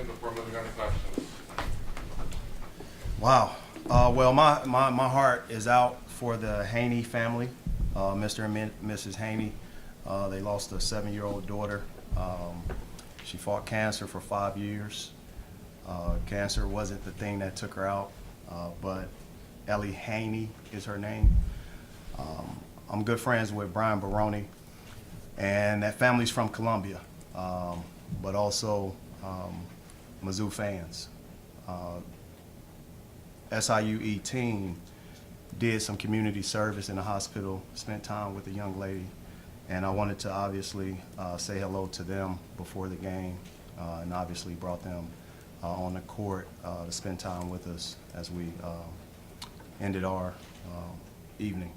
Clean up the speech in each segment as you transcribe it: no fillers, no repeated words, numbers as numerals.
before moving on to questions. Wow. Well, my heart is out for the Haney family, Mr. and Mrs. Haney. They lost a 7-year-old daughter. She fought cancer for 5 years. Cancer wasn't the thing that took her out, but Ellie Haney is her name. I'm good friends with Brian Baroni, and that family's from Columbia, but also Mizzou fans. SIUE team did some community service in the hospital, spent time with a young lady, and I wanted to obviously say hello to them before the game, and obviously brought them on the court to spend time with us as we ended our evening.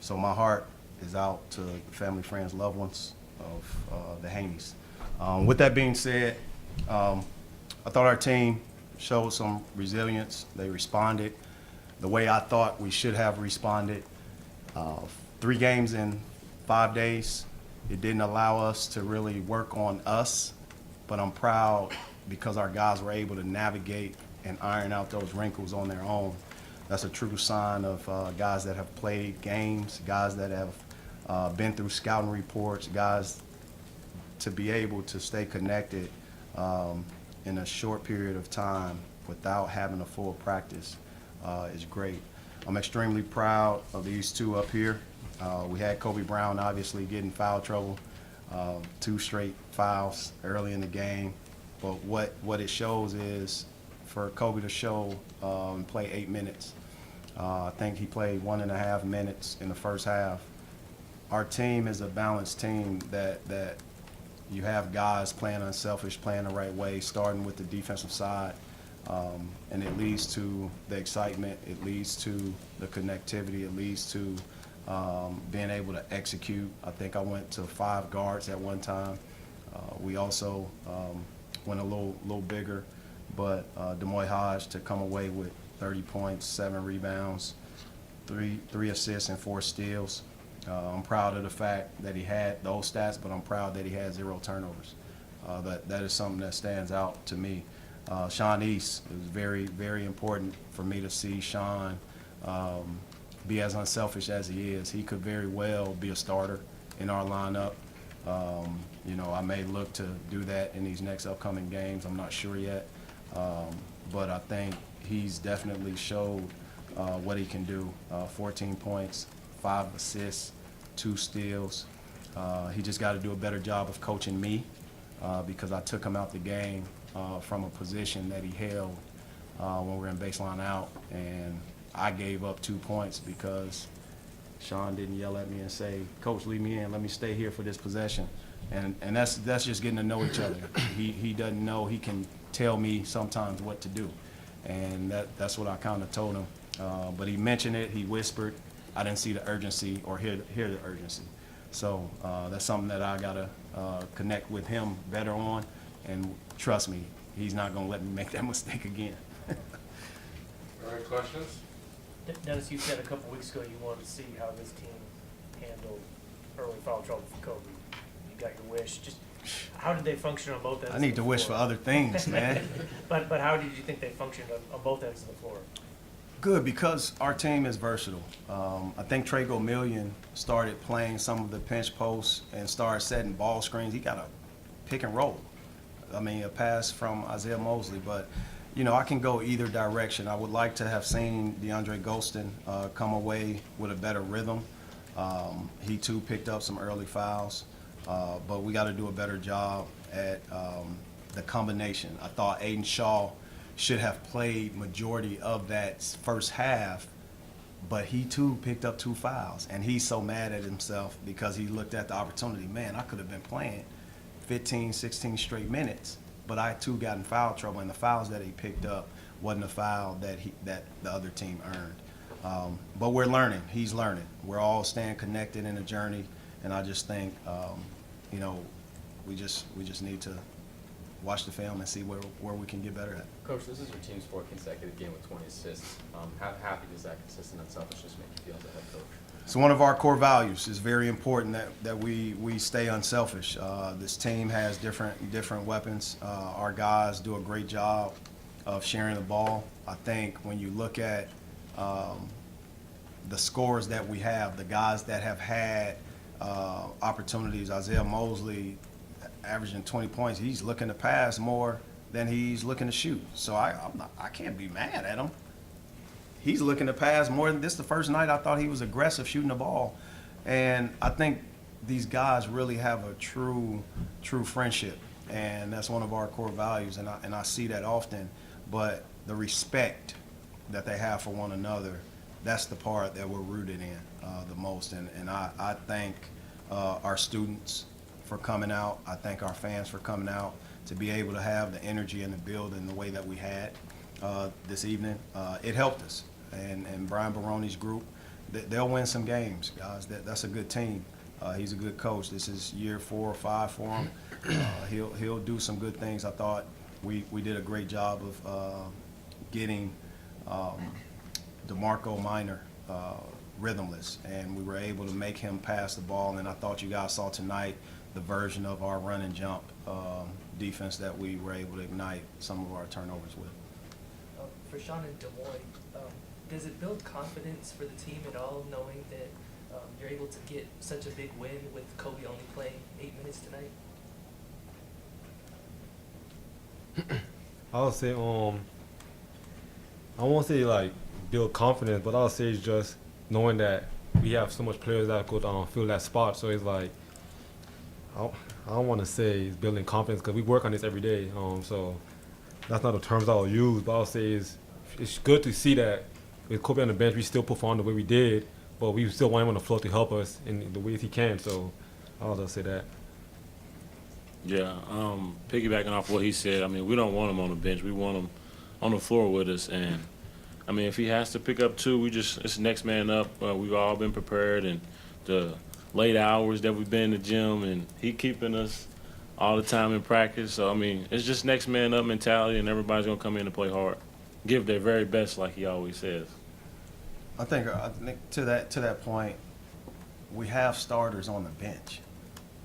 So my heart is out to the family, friends, loved ones of the Haneys. With that being said, I thought our team showed some resilience. They responded the way I thought we should have responded. 3 games in 5 days. It didn't allow us to really work on us, but I'm proud because our guys were able to navigate and iron out those wrinkles on their own. That's a true sign of guys that have played games, guys that have been through scouting reports, guys to be able to stay connected in a short period of time without having a full practice is great. I'm extremely proud of these two up here. We had Kobe Brown obviously get in foul trouble, 2 straight fouls early in the game. But what it shows is for Kobe to show and play 8 minutes. I think he played 1.5 minutes in the first half. Our team is a balanced team that you have guys playing unselfish, playing the right way, starting with the defensive side, and it leads to the excitement, it leads to the connectivity, it leads to being able to execute. I think I went to 5 guards at one time. We also went a little bigger, but Demoy Hodge to come away with 30 points, 7 rebounds, 3 assists, and 4 steals. I'm proud of the fact that he had those stats, but I'm proud that he had 0 turnovers. That is something that stands out to me. Sean East, it was very, very important for me to see Sean be as unselfish as he is. He could very well be a starter in our lineup. You know, I may look to do that in these next upcoming games. I'm not sure yet, but I think he's definitely showed what he can do. 14 points, 5 assists, 2 steals. He just got to do a better job of coaching me because I took him out the game from a position that he held when we were in baseline out, and I gave up 2 points because Sean didn't yell at me and say, "Coach, leave me in. Let me stay here for this possession." And that's just getting to know each other. He doesn't know. He can tell me sometimes what to do, and that's what I kind of told him. But he mentioned it. He whispered. I didn't see the urgency or hear the urgency. So that's something that I gotta connect with him better on. And trust me, he's not gonna let me make that mistake again. All right, questions? Dennis, you said a couple weeks ago you wanted to see how this team handled early foul trouble for Kobe. You got your wish. Just how did they function on both ends? I need to wish for other things, man. But how did you think they functioned on both ends of the floor? Good, because our team is versatile. I think Trey Gomillion started playing some of the pinch posts and started setting ball screens. He got a pick and roll. I mean, a pass from Isaiah Mosley, but you know, I can go either direction. I would like to have seen DeAndre Golston come away with a better rhythm. He too picked up some early fouls, but we got to do a better job at the combination. I thought Aiden Shaw should have played majority of that first half, but he too picked up 2 fouls, and he's so mad at himself because he looked at the opportunity. Man, I could have been playing 15, 16 straight minutes, but I too got in foul trouble, and the fouls that he picked up wasn't a foul that the other team earned. But we're learning. He's learning. We're all staying connected in a journey, and I just think, you know, we just need to watch the film and see where we can get better at. Coach, this is your team's 4th consecutive game with 20 assists. How happy does that consistent unselfishness make you feel as a head coach? It's one of our core values. It's very important that we stay unselfish. This team has different weapons. Our guys do a great job of sharing the ball. I think when you look at the scores that we have, the guys that have had opportunities, Isaiah Mosley averaging 20 points, he's looking to pass more than he's looking to shoot. So I can't be mad at him. He's looking to pass more than this. The first night I thought he was aggressive shooting the ball. And I think these guys really have a true friendship. And that's one of our core values. And I see that often. But the respect that they have for one another, that's the part that we're rooted in the most. And I thank our students for coming out. I thank our fans for coming out to be able to have the energy in the building the way that we had this evening. It helped us. And Brian Baroni's group, they'll win some games, guys. That's a good team. He's a good coach. This is year 4 or 5 for him. He'll do some good things. I thought we did a great job of getting DeMarco Minor rhythmless, and we were able to make him pass the ball. And I thought you guys saw tonight the version of our run and jump defense that we were able to ignite some of our turnovers with. For Sean and Demoy, does it build confidence for the team at all, knowing that you're able to get such a big win with Kobe only playing 8 minutes tonight? I would say, I won't say like build confidence, but I would say it's just knowing that we have so much players that could fill that spot. So it's like, I don't want to say it's building confidence because we work on this every day. So that's not the terms I'll use, but I'll say it's good to see that with Kobe on the bench, we still perform the way we did, but we still want him on the floor to help us in the ways he can. So I'll just say that. Yeah, piggybacking off what he said, I mean, we don't want him on the bench. We want him on the floor with us. And, I mean, if he has to pick up 2, it's next man up. We've all been prepared, and the late hours that we've been in the gym, and he keeping us all the time in practice. So, I mean, it's just next man up mentality, and everybody's going to come in and play hard. Give their very best, like he always says. I think to that point, we have starters on the bench.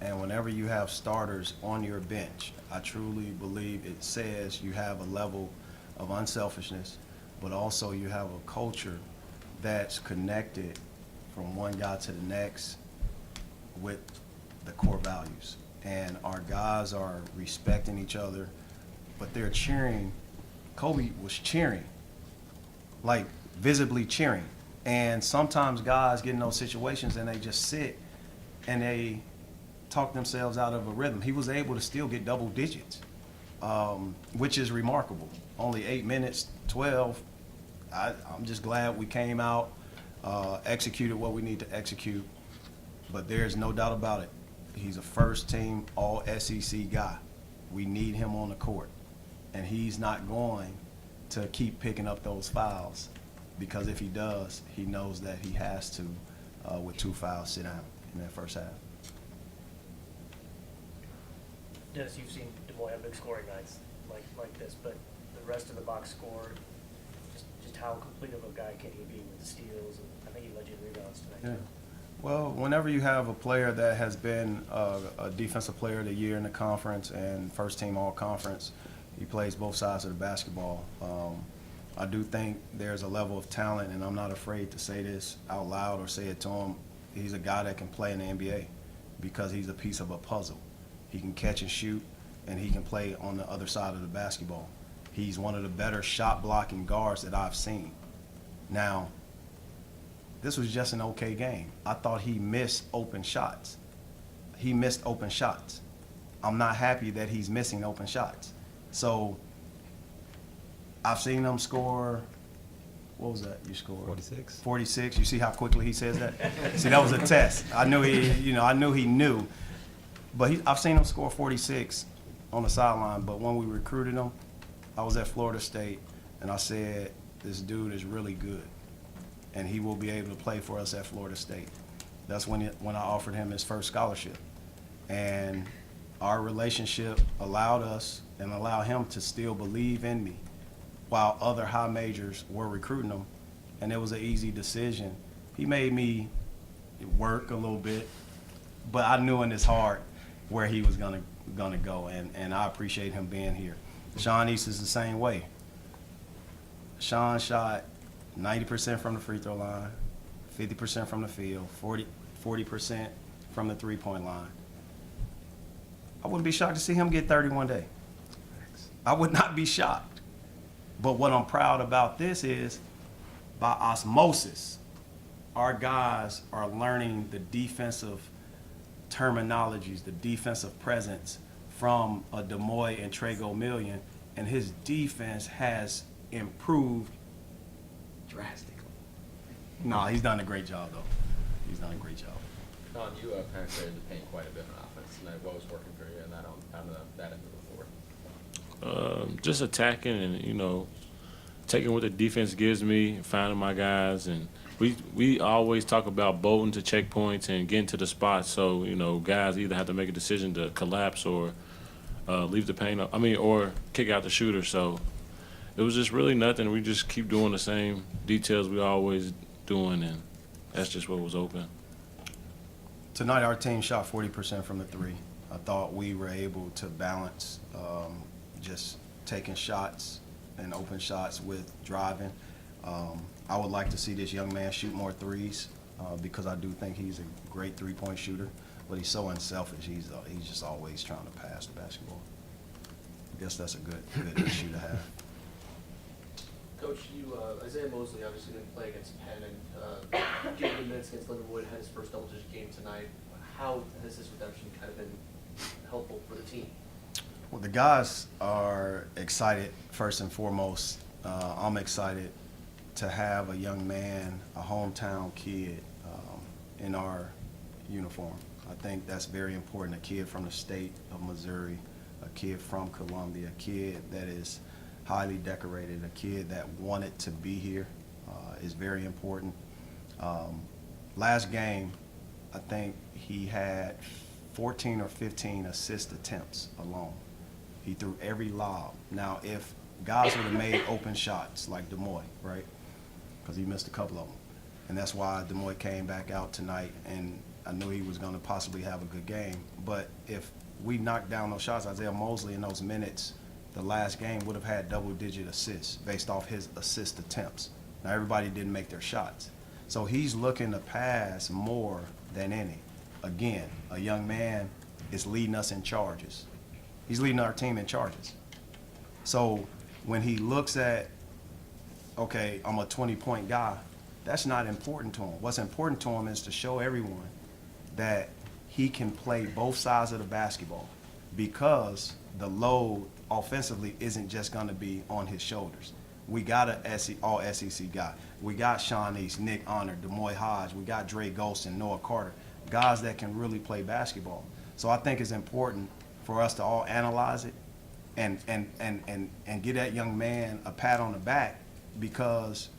And whenever you have starters on your bench, I truly believe it says you have a level of unselfishness, but also you have a culture that's connected from one guy to the next with the core values. And our guys are respecting each other, but they're cheering. Kobe was cheering, like visibly cheering. And sometimes guys get in those situations and they just sit and they talk themselves out of a rhythm. He was able to still get double digits, which is remarkable. Only 8 minutes, 12. I'm just glad we came out, executed what we need to execute. But there's no doubt about it. He's a first-team All-SEC guy. We need him on the court. And he's not going to keep picking up those fouls, because if he does, he knows that he has to, with 2 fouls, sit down in that first half. Dennis, you've seen Demoy have big scoring nights like this, but the rest of the box score, just how complete of a guy can he be with the steals? And I think he led you in rebounds tonight. Yeah. Well, whenever you have a player that has been a defensive player of the year in the conference and first team all conference, he plays both sides of the basketball. I do think there's a level of talent, and I'm not afraid to say this out loud or say it to him. He's a guy that can play in the NBA because he's a piece of a puzzle. He can catch and shoot, and he can play on the other side of the basketball. He's one of the better shot blocking guards that I've seen. Now, this was just an okay game. I thought he missed open shots. He missed open shots. I'm not happy that he's missing open shots. So I've seen him score, what was that you scored? 46. 46. You see how quickly he says that? See, that was a test. I knew he knew. But I've seen him score 46 on the sideline. But when we recruited him, I was at Florida State, and I said, this dude is really good, and he will be able to play for us at Florida State. That's when I offered him his first scholarship. And our relationship allowed us and allowed him to still believe in me while other high majors were recruiting him, and it was an easy decision. He made me work a little bit, but I knew in his heart where he was gonna go, and I appreciate him being here. Sean East is the same way. Sean shot 90% from the free throw line, 50% from the field, 40% from the three-point line. I wouldn't be shocked to see him get 30 one day. I would not be shocked. But what I'm proud about this is, by osmosis, our guys are learning the defensive terminologies, the defensive presence from a Demoy and Trago Million, and his defense has improved drastically. No, he's done a great job, though. He's done a great job. Sean, you penetrated the paint quite a bit on offense tonight. What was working for you in that on that end of the floor? Just attacking and, you know, taking what the defense gives me, finding my guys, and we always talk about bolting to checkpoints and getting to the spots. So, you know, guys either have to make a decision to collapse or leave the paint up. Or kick out the shooter. So it was just really nothing. We just keep doing the same details we always doing, and that's just what was open. Tonight, our team shot 40% from the three. I thought we were able to balance just taking shots and open shots with driving. I would like to see this young man shoot more threes because I do think he's a great three-point shooter, but he's so unselfish. He's just always trying to pass the basketball. I guess that's a good issue to have. Coach, Isaiah Mosley obviously didn't play against Penn, and given the minutes against Lindenwood, had his first double-digit game tonight. How has his redemption kind of been helpful for the team? Well, the guys are excited, first and foremost. I'm excited to have a young man, a hometown kid, in our uniform. I think that's very important. A kid from the state of Missouri, a kid from Columbia, a kid that is highly decorated, a kid that wanted to be here is very important. Last game, I think he had 14 or 15 assist attempts alone. He threw every lob. Now, if guys would have made open shots like Demoy, right? Because he missed a couple of them. And that's why Demoy came back out tonight, and I knew he was going to possibly have a good game. But if we knocked down those shots, Isaiah Mosley in those minutes, the last game would have had double-digit assists based off his assist attempts. Now, everybody didn't make their shots. So he's looking to pass more than any. Again, a young man is leading us in charges. He's leading our team in charges. So when he looks at, okay, I'm a 20-point guy, that's not important to him. What's important to him is to show everyone that he can play both sides of the basketball, because the load offensively isn't just going to be on his shoulders. We got an all SEC guy. We got Sean East, Nick Honor, Demoy Hodge. We got Dre Golston, Noah Carter, guys that can really play basketball. So I think it's important for us to all analyze it and give that young man a pat on the back, because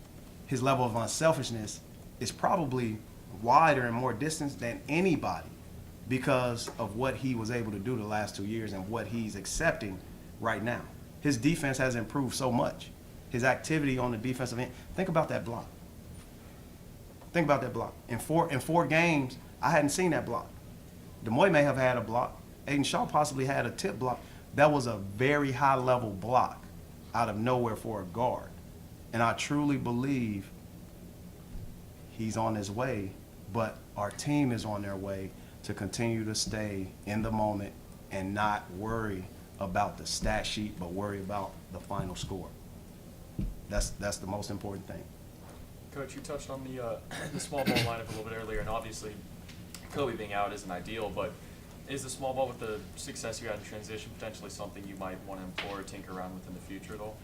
his level of unselfishness is probably wider and more distance than anybody because of what he was able to do the last 2 years and what he's accepting right now. His defense has improved so much. His activity on the defensive end. Think about that block. Think about that block. In four games, I hadn't seen that block. Demoy may have had a block. Aiden Shaw possibly had a tip block. That was a very high-level block out of nowhere for a guard. And I truly believe he's on his way, but our team is on their way to continue to stay in the moment and not worry about the stat sheet, but worry about the final score. That's the most important thing. Coach, you touched on the small ball lineup a little bit earlier, and obviously Kobe being out isn't ideal, but is the small ball with the success you had in transition potentially something you might want to employ or tinker around with in the future at all?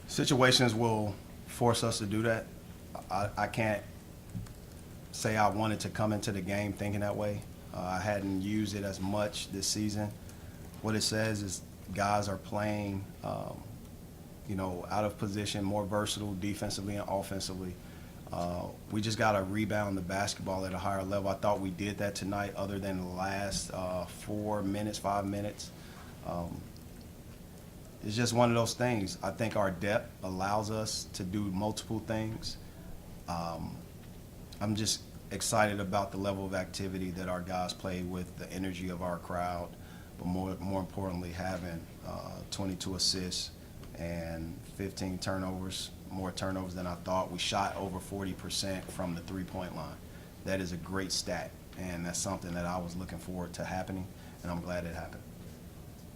Situations will force us to do that. I can't say I wanted to come into the game thinking that way. I hadn't used it as much this season. What it says is guys are playing, out of position, more versatile defensively and offensively. We just got to rebound the basketball at a higher level. I thought we did that tonight, other than the last 5 minutes. It's just one of those things. I think our depth allows us to do multiple things. I'm just excited about the level of activity that our guys played with, the energy of our crowd, but more importantly, having 22 assists and 15 turnovers, more turnovers than I thought. We shot over 40% from the three-point line. That is a great stat, and that's something that I was looking forward to happening, and I'm glad it happened.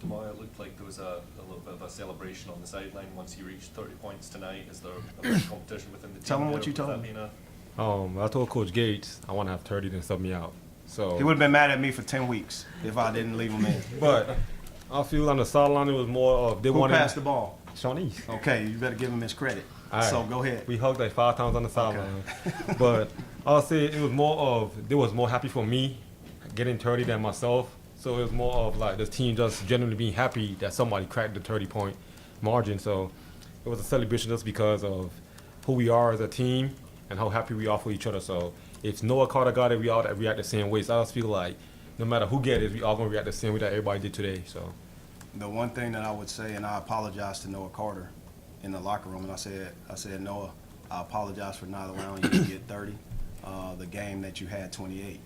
Tomorrow, it looked like there was a little bit of a celebration on the sideline once he reached 30 points tonight. Is there a bit of competition within the team? Tell him there? what you Has told that him. been a- I told Coach Gates I want to have 30, then sub me out. So, He would have been mad at me for 10 weeks if I didn't leave him in. but I feel on the sideline it was more of they Who wanted passed the ball? Shawnese. Okay, you better give him his credit. All right. So go ahead. We hugged like 5 times on the sideline. But I'll say it was more of they was more happy for me getting 30 than myself. So it was more of like the team just genuinely being happy that somebody cracked the 30-point margin. So it was a celebration just because of who we are as a team and how happy we are for each other. So if Noah Carter got it, we all react the same way. So I just feel like no matter who get it, we all gonna react the same way that everybody did today. So The one thing that I would say, and I apologize to Noah Carter in the locker room, and I said, Noah, I apologize for not allowing you to get 30, the game that you had 28.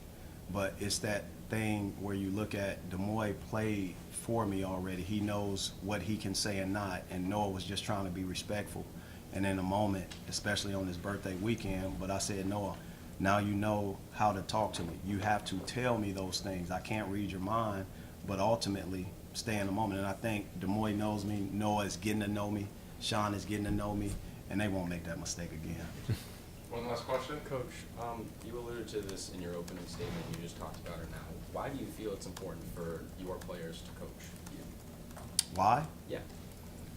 But it's that thing where you look at Demoy played for me already. He knows what he can say and not, and Noah was just trying to be respectful. And in a moment, especially on his birthday weekend, but I said, Noah, now you know how to talk to me. You have to tell me those things. I can't read your mind, but ultimately stay in the moment. And I think Demoy knows me, Noah is getting to know me, Sean is getting to know me, and they won't make that mistake again. One last question? Coach, you alluded to this in your opening statement. You just talked about it now. Why do you feel it's important for your players to coach you? Why? Yeah.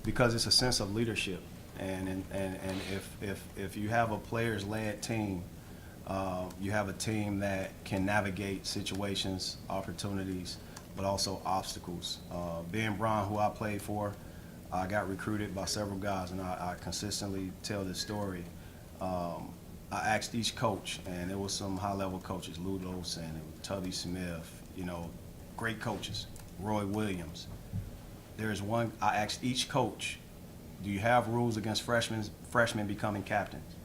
Because it's a sense of leadership. And if you have a players-led team, you have a team that can navigate situations, opportunities, but also obstacles. Ben Brown, who I played for, I got recruited by several guys, and I consistently tell this story. I asked each coach, and there was some high-level coaches, Lou Lawson, and Tubby Smith, great coaches, Roy Williams. There's one, I asked each coach, do you have rules against freshmen becoming captains?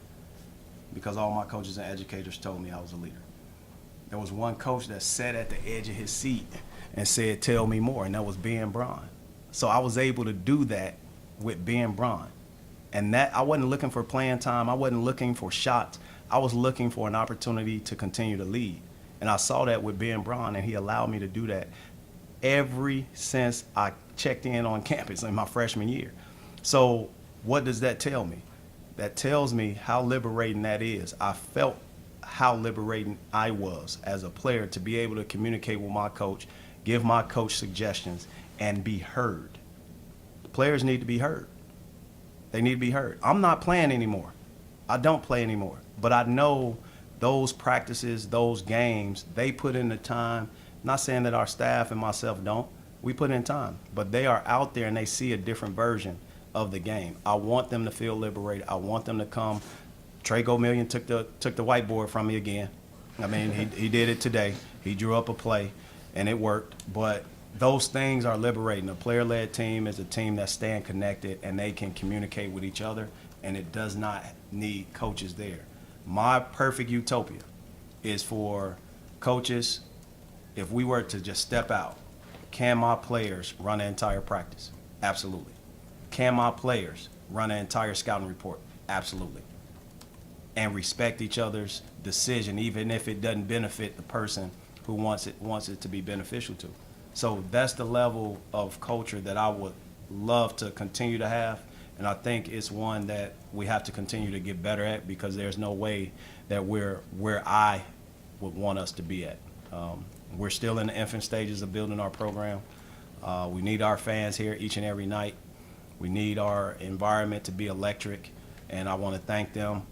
Because all my coaches and educators told me I was a leader. There was one coach that sat at the edge of his seat and said, tell me more, and that was Ben Braun. So I was able to do that with Ben Braun. And that I wasn't looking for playing time. I wasn't looking for shots. I was looking for an opportunity to continue to lead. And I saw that with Ben Braun, and he allowed me to do that every since I checked in on campus in my freshman year. So what does that tell me? That tells me how liberating that is. I felt how liberating I was as a player to be able to communicate with my coach, give my coach suggestions, and be heard. Players need to be heard. They need to be heard. I'm not playing anymore. I don't play anymore. But I know those practices, those games, they put in the time. Not saying that our staff and myself don't. We put in time. But they are out there and they see a different version of the game. I want them to feel liberated. I want them to come. Trey Gomillion took the whiteboard from me again. I mean, he did it today. He drew up a play, and it worked. But those things are liberating. A player-led team is a team that's staying connected, and they can communicate with each other, and it does not need coaches there. My perfect utopia is for coaches, if we were to just step out, can my players run an entire practice? Absolutely. Can my players run an entire scouting report? Absolutely. And respect each other's decision, even if it doesn't benefit the person who wants it to be beneficial to. So that's the level of culture that I would love to continue to have, and I think it's one that we have to continue to get better at, because there's no way that we're where I would want us to be at. We're still in the infant stages of building our program. We need our fans here each and every night. We need our environment to be electric, and I want to thank them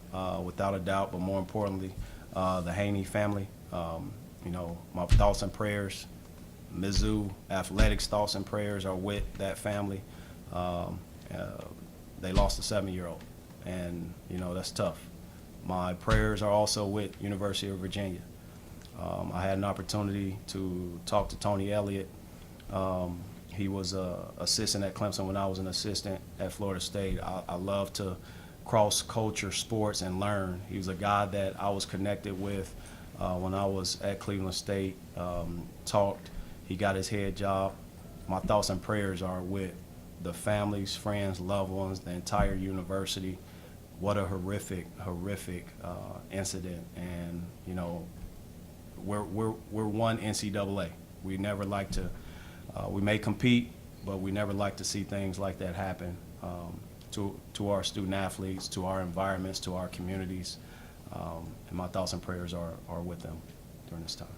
without a doubt, but more importantly, the Haney family. My thoughts and prayers, Mizzou Athletics thoughts and prayers are with that family. They lost a 7-year-old, and that's tough. My prayers are also with University of Virginia. I had an opportunity to talk to Tony Elliott. He was an assistant at Clemson when I was an assistant at Florida State. I love to cross-culture sports and learn. He was a guy that I was connected with when I was at Cleveland State, talked. He got his head job. My thoughts and prayers are with the families, friends, loved ones, the entire university. What a horrific incident. And, you know, we're one NCAA. We never like to, we may compete, but we never like to see things like that happen to our student athletes, to our environments, to our communities. And my thoughts and prayers are with them during this time.